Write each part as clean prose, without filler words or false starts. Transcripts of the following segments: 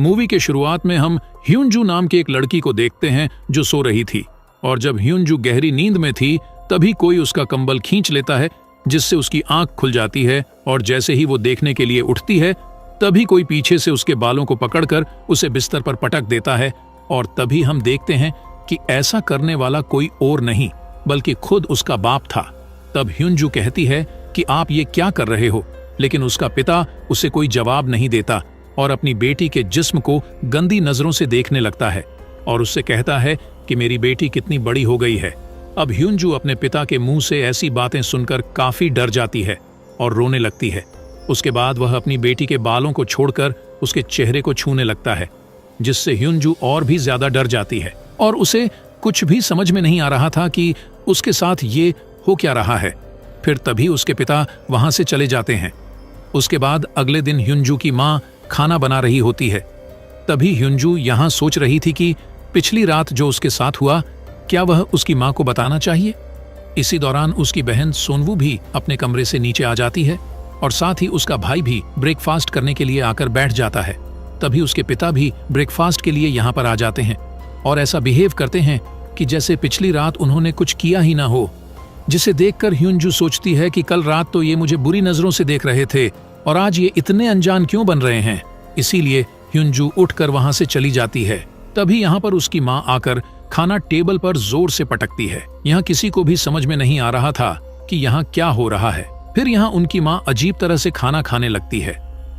Movie के शुरुआत में हम ह्यूनजू नाम की एक लड़की को देखते हैं जो सो रही थी, और जब ह्यूनजू गहरी नींद में थी तभी कोई उसका कंबल खींच लेता है, जिससे उसकी आंख खुल जाती है, और जैसे ही वो देखने के लिए उठती है तभी कोई पीछे से उसके बालों को पकड़कर उसे बिस्तर पर पटक देता है। और तभी हम देखते हैं कि ऐसा करने वाला कोई और नहीं बल्कि खुद उसका बाप था। तब ह्यूनजू कहती है कि आप ये क्या कर रहे हो, लेकिन उसका पिता उसे कोई जवाब नहीं देता और अपनी बेटी के जिस्म को गंदी नजरों से देखने लगता है और उससे कहता है कि मेरी बेटी कितनी बड़ी हो गई है। अब ह्यूनजू अपने पिता के मुंह से ऐसी बातें सुनकर काफी डर जाती है और रोने लगती है। उसके बाद वह अपनी बेटी के बालों को छोड़कर उसके चेहरे को छूने लगता है, जिससे ह्यूनजू और भी ज्यादा डर जाती है और उसे कुछ भी समझ में नहीं आ रहा था कि उसके साथ ये हो क्या रहा है। फिर तभी उसके पिता वहां से चले जाते हैं। उसके बाद अगले दिन ह्यूनजू की माँ खाना बना रही होती है। तभी ह्यूनजू यहाँ सोच रही थी कि पिछली रात जो उसके साथ हुआ क्या वह उसकी माँ को बताना चाहिए। इसी दौरान उसकी बहन सोनवू भी अपने कमरे से नीचे आ जाती है और साथ ही उसका भाई भी ब्रेकफास्ट करने के लिए आकर बैठ जाता है। तभी उसके पिता भी ब्रेकफास्ट के लिए यहाँ पर आ जाते हैं और ऐसा बिहेव करते हैं कि जैसे पिछली रात उन्होंने कुछ किया ही ना हो, जिसे देखकर ह्यूनजू सोचती है कि कल रात तो ये मुझे बुरी नजरों से देख रहे थे और आज ये इतने अनजान क्यों बन रहे हैं। इसीलिए ह्यूनजू उठकर वहां से चली जाती है। तभी यहाँ पर उसकी माँ आकर खाना टेबल पर जोर से पटकती है। यहाँ किसी को भी समझ में नहीं आ रहा था कि यहाँ क्या हो रहा है। फिर यहाँ उनकी माँ अजीब तरह से खाना खाने लगती है,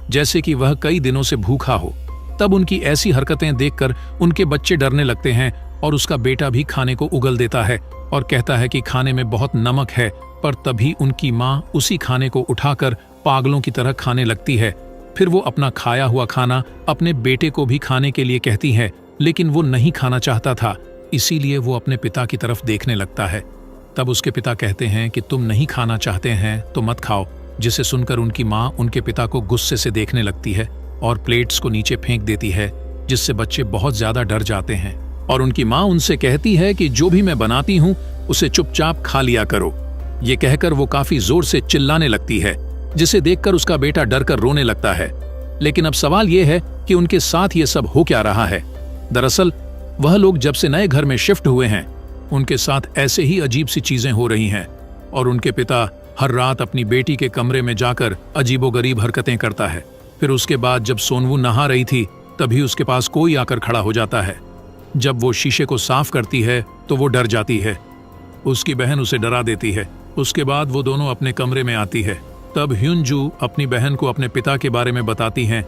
जैसे कि वह कई दिनों से भूखा हो। तब उनकी ऐसी हरकतें देखकर उनके बच्चे डरने लगते हैं और उसका बेटा भी खाने को उगल देता है और कहता है कि खाने में बहुत नमक है। पर तभी उनकी माँ उसी खाने को उठाकर पागलों की तरह खाने लगती है। फिर वो अपना खाया हुआ खाना अपने बेटे को भी खाने के लिए कहती है, लेकिन वो नहीं खाना चाहता था, इसीलिए वो अपने पिता की तरफ देखने लगता है। तब उसके पिता कहते हैं कि तुम नहीं खाना चाहते हैं तो मत खाओ, जिसे सुनकर उनकी माँ उनके पिता को गुस्से से देखने लगती है और प्लेट्स को नीचे फेंक देती है, जिससे बच्चे बहुत ज्यादा डर जाते हैं। और उनकी माँ उनसे कहती है कि जो भी मैं बनाती हूँ उसे चुपचाप खा लिया करो। ये कहकर वो काफी जोर से चिल्लाने लगती है, जिसे देखकर उसका बेटा डरकर रोने लगता है। लेकिन अब सवाल ये है कि उनके साथ ये सब हो क्या रहा है। दरअसल वह लोग जब से नए घर में शिफ्ट हुए हैं उनके साथ ऐसे ही अजीब सी चीजें हो रही हैं और उनके पिता हर रात अपनी बेटी के कमरे में जाकर अजीबोगरीब हरकतें करता है। फिर उसके बाद जब सोनवू नहा रही थी तभी उसके पास कोई आकर खड़ा हो जाता है। जब वो शीशे को साफ करती है तो वो डर जाती है। उसकी बहन उसे डरा देती है। उसके बाद वो दोनों अपने कमरे में आती है। तब ह्यूनजू अपनी बहन को अपने पिता के बारे में बताती हैं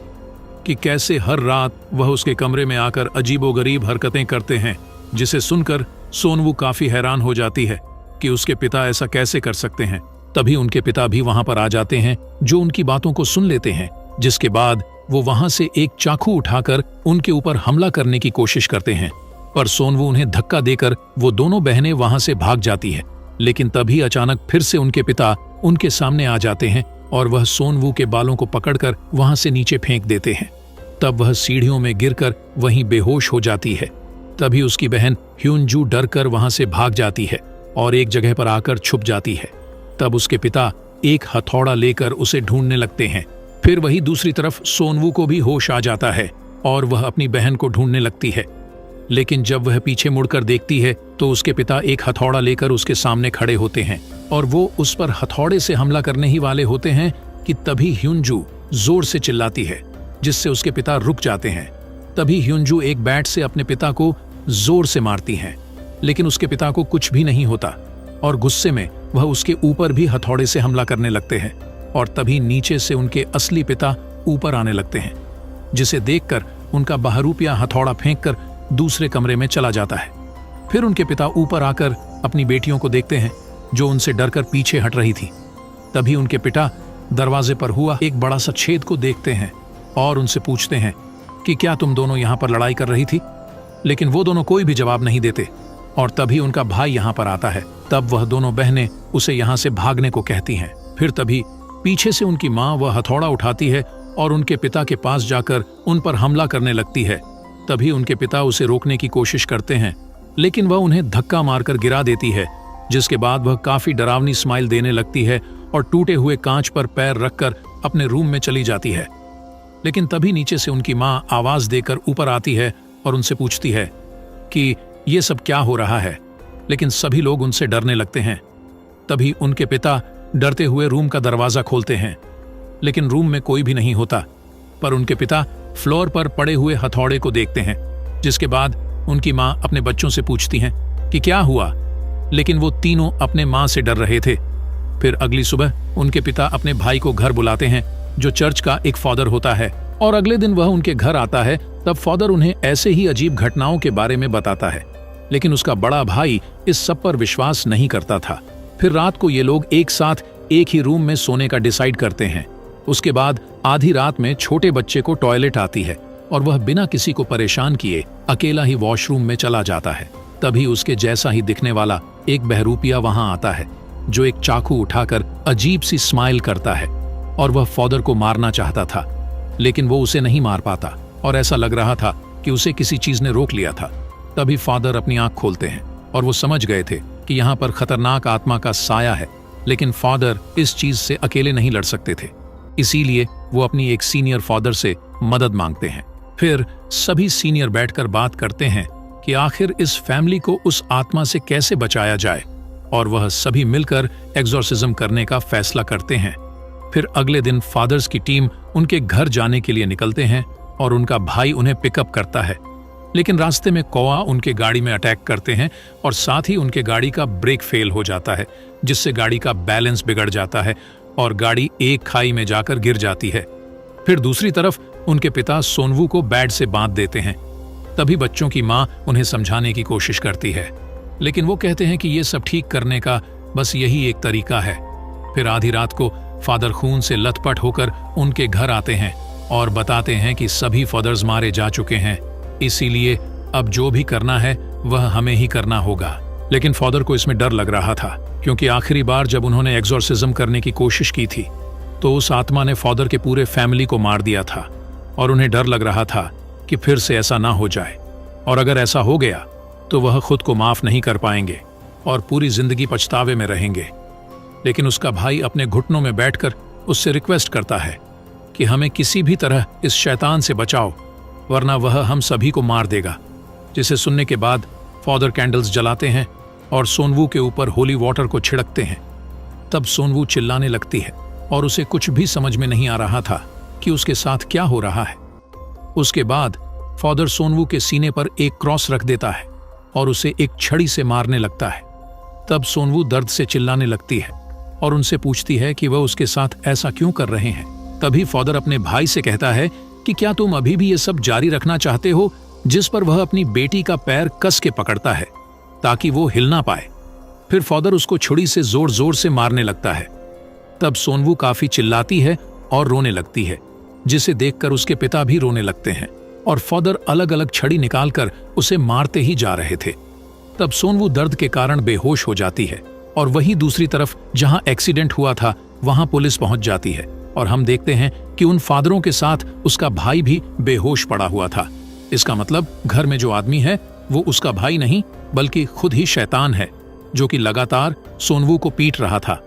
कि कैसे हर रात वह उसके कमरे में आकर अजीबोगरीब हरकतें करते हैं, जिसे सुनकर सोनवू काफी हैरान हो जाती है कि उसके पिता ऐसा कैसे कर सकते हैं। तभी उनके पिता भी वहां पर आ जाते हैं, जो उनकी बातों को सुन लेते हैं, जिसके बाद वो वहां से एक चाकू उठाकर उनके ऊपर हमला करने की कोशिश करते हैं। पर सोनवू उन्हें धक्का देकर वो दोनों बहनें वहां से भाग जाती है। लेकिन तभी अचानक फिर से उनके पिता उनके सामने आ जाते हैं और वह सोनवू के बालों को पकड़कर वहां से नीचे फेंक देते हैं। तब वह सीढ़ियों में गिरकर वहीं बेहोश हो जाती है। तभी उसकी बहन ह्यूनजू डरकर वहां से भाग जाती है और एक जगह पर आकर छुप जाती है। तब उसके पिता एक हथौड़ा लेकर उसे ढूंढने लगते हैं। फिर वही दूसरी तरफ सोनवू को भी होश आ जाता है और वह अपनी बहन को ढूंढने लगती है। लेकिन जब वह पीछे मुड़कर देखती है तो उसके पिता एक हथौड़ा लेकर उसके सामने खड़े होते हैं और वो उस पर हथौड़े से हमला करने ही वाले होते हैं कि तभी ह्यूनजू जोर से चिल्लाती है, जिससे उसके पिता रुक जाते हैं। तभी ह्यूनजू एक बैट से अपने पिता को जोर से मारती हैं, लेकिन उसके पिता को कुछ भी नहीं होता और गुस्से में वह उसके ऊपर भी हथौड़े से हमला करने लगते हैं। और तभी नीचे से उनके असली पिता ऊपर आने लगते हैं, जिसे देखकर उनका बहरूपिया हथौड़ा फेंककर दूसरे कमरे में चला जाता है। फिर उनके पिता ऊपर आकर अपनी बेटियों को देखते हैं, जो उनसे डरकर पीछे हट रही थी। तभी उनके पिता दरवाजे पर हुआ एक बड़ा सा छेद को देखते हैं और उनसे पूछते हैं कि क्या तुम दोनों यहाँ पर लड़ाई कर रही थी। लेकिन वो दोनों कोई भी जवाब नहीं देते और तभी उनका भाई यहाँ पर आता है। तब वह दोनों बहनें उसे यहाँ से भागने को कहती हैं। फिर तभी पीछे से उनकी माँ वह हथौड़ा उठाती है और उनके पिता के पास जाकर उन पर हमला करने लगती है। तभी उनके पिता उसे रोकने की कोशिश करते हैं, लेकिन वह उन्हें धक्का मारकर गिरा देती है, जिसके बाद वह काफी डरावनी स्माइल देने लगती है और टूटे हुए कांच पर पैर रखकर अपने रूम में चली जाती है। लेकिन तभी नीचे से उनकी माँ आवाज देकर ऊपर आती है और उनसे पूछती है कि ये सब क्या हो रहा है। लेकिन सभी लोग उनसे डरने लगते हैं। तभी उनके पिता डरते हुए रूम का दरवाजा खोलते हैं, लेकिन रूम में कोई भी नहीं होता। पर उनके पिता फ्लोर पर पड़े हुए हथौड़े को देखते हैं, जिसके बाद उनकी माँ अपने बच्चों से पूछती हैं कि क्या हुआ, लेकिन वो तीनों अपने माँ से डर रहे थे। फिर अगली सुबह उनके पिता अपने भाई को घर बुलाते हैं, जो चर्च का एक फादर होता है, और अगले दिन वह उनके घर आता है। तब फादर उन्हें ऐसे ही अजीब घटनाओं के बारे में बताता है, लेकिन उसका बड़ा भाई इस सब पर विश्वास नहीं करता था। फिर रात को ये लोग एक साथ एक ही रूम में सोने का डिसाइड करते हैं। उसके बाद आधी रात में छोटे बच्चे को टॉयलेट आती है और वह बिना किसी को परेशान किए अकेला ही वॉशरूम में चला जाता है। तभी उसके जैसा ही दिखने वाला एक बहरूपिया वहां आता है, जो एक चाकू उठाकर अजीब सी स्माइल करता है, और वह फादर को मारना चाहता था, लेकिन वो उसे नहीं मार पाता और ऐसा लग रहा था कि उसे किसी चीज ने रोक लिया था। तभी फादर अपनी आंख खोलते हैं और वो समझ गए थे कि यहाँ पर खतरनाक आत्मा का साया है, लेकिन फादर इस चीज से अकेले नहीं लड़ सकते थे, इसीलिए वो अपनी एक सीनियर फादर से मदद मांगते हैं। फिर सभी सीनियर बैठकर बात करते हैं कि आखिर इस फैमिली को उस आत्मा से कैसे बचाया जाए, और वह सभी मिलकर एग्जॉर्सिज्म करने का फैसला करते हैं। फिर अगले दिन फादर्स की टीम उनके घर जाने के लिए निकलते हैं और उनका भाई उन्हें पिकअप करता है, लेकिन रास्ते में कौआ उनके गाड़ी में अटैक करते हैं और साथ ही उनके गाड़ी का ब्रेक फेल हो जाता है, जिससे गाड़ी का बैलेंस बिगड़ जाता है और गाड़ी एक खाई में जाकर गिर जाती है। फिर दूसरी तरफ उनके पिता सोनवू को बेड से बांध देते हैं। तभी बच्चों की माँ उन्हें समझाने की कोशिश करती है, लेकिन वो कहते हैं कि ये सब ठीक करने का बस यही एक तरीका है। फिर आधी रात को फादर खून से लथपथ होकर उनके घर आते हैं और बताते हैं कि सभी फादर्स मारे जा चुके हैं, इसीलिए अब जो भी करना है वह हमें ही करना होगा। लेकिन फादर को इसमें डर लग रहा था, क्योंकि आखिरी बार जब उन्होंने एग्जॉर्सिज्म करने की कोशिश की थी तो उस आत्मा ने फादर के पूरे फैमिली को मार दिया था, और उन्हें डर लग रहा था कि फिर से ऐसा ना हो जाए, और अगर ऐसा हो गया तो वह खुद को माफ नहीं कर पाएंगे और पूरी जिंदगी पछतावे में रहेंगे। लेकिन उसका भाई अपने घुटनों में बैठकर उससे रिक्वेस्ट करता है कि हमें किसी भी तरह इस शैतान से बचाओ, वरना वह हम सभी को मार देगा। जिसे सुनने के बाद फादर कैंडल्स जलाते हैं और सोनवू के ऊपर होली वाटर को छिड़कते हैं। तब सोनवू चिल्लाने लगती है और उसे कुछ भी समझ में नहीं आ रहा था कि उसके साथ क्या हो रहा है। उसके बाद फादर सोनवू के सीने पर एक क्रॉस रख देता है और उसे एक छड़ी से मारने लगता है। तब सोनवू दर्द से चिल्लाने लगती है और उनसे पूछती है कि वह उसके साथ ऐसा क्यों कर रहे हैं। तभी फादर अपने भाई से कहता है कि क्या तुम अभी भी ये सब जारी रखना चाहते हो, जिस पर वह अपनी बेटी का पैर कस के पकड़ता है ताकि वो हिल ना पाए। फिर फादर उसको छुरी से जोर जोर से मारने लगता है। तब सोनवू काफी चिल्लाती है और रोने लगती है, जिसे देखकर उसके पिता भी रोने लगते हैं, और फादर अलग अलग छड़ी निकालकर उसे मारते ही जा रहे थे। तब सोनवू दर्द के कारण बेहोश हो जाती है, और वहीं दूसरी तरफ जहां एक्सीडेंट हुआ था वहां पुलिस पहुंच जाती है, और हम देखते हैं कि उन फादरों के साथ उसका भाई भी बेहोश पड़ा हुआ था। इसका मतलब घर में जो आदमी है वो उसका भाई नहीं बल्कि खुद ही शैतान है, जो कि लगातार सोनवू को पीट रहा था।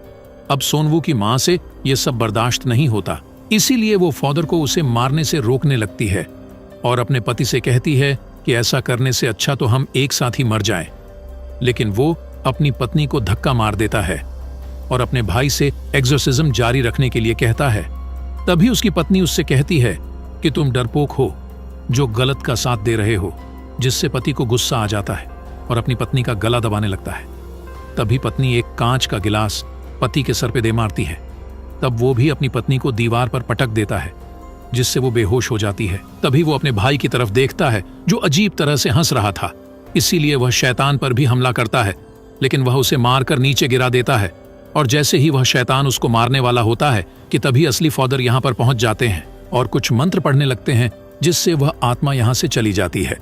अब सोनवू की मां से यह सब बर्दाश्त नहीं होता, इसीलिए वो फादर को उसे मारने से रोकने लगती है और अपने पति से कहती है कि ऐसा करने से अच्छा तो हम एक साथ ही मर जाएं। लेकिन वो अपनी पत्नी को धक्का मार देता है और अपने भाई से एक्सोर्सिज्म जारी रखने के लिए कहता है। तभी उसकी पत्नी उससे कहती है कि तुम डरपोक हो जो गलत का साथ दे रहे हो, जिससे पति को गुस्सा आ जाता है और अपनी पत्नी का गला दबाने लगता है। तभी पत्नी एक कांच का गिलास पति के सर पे दे मारती है। तब वो भी अपनी पत्नी को दीवार पर पटक देता है, जिससे वो बेहोश हो जाती है। तभी वो अपने भाई की तरफ देखता है जो अजीब तरह से हंस रहा था, इसीलिए वह शैतान पर भी हमला करता है, लेकिन वह उसे मारकर नीचे गिरा देता है। और जैसे ही वह शैतान उसको मारने वाला होता है कि तभी असली फादर यहाँ पर पहुंच जाते हैं और कुछ मंत्र पढ़ने लगते हैं, जिससे वह आत्मा यहाँ से चली जाती है।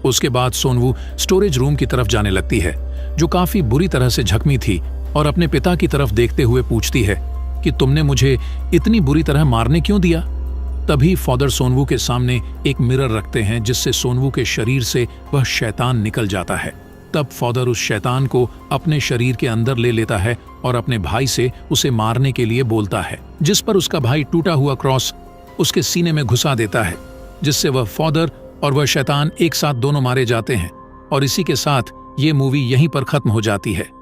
उसके बाद सोनवू स्टोरेज रूम की तरफ जाने लगती है, जो काफी बुरी तरह से जख्मी थी, और अपने पिता की तरफ देखते हुए पूछती है कि तुमने मुझे इतनी बुरी तरह मारने क्यों दिया। तभी फादर सोनवू के सामने एक मिरर रखते हैं, जिससे सोनवू के शरीर से वह शैतान निकल जाता है। तब फादर उस शैतान को अपने शरीर के अंदर ले लेता है और अपने भाई से उसे मारने के लिए बोलता है, जिस पर उसका भाई टूटा हुआ क्रॉस उसके सीने में घुसा देता है, जिससे वह फादर और वह शैतान एक साथ दोनों मारे जाते हैं। और इसी के साथ ये मूवी यहीं पर खत्म हो जाती है।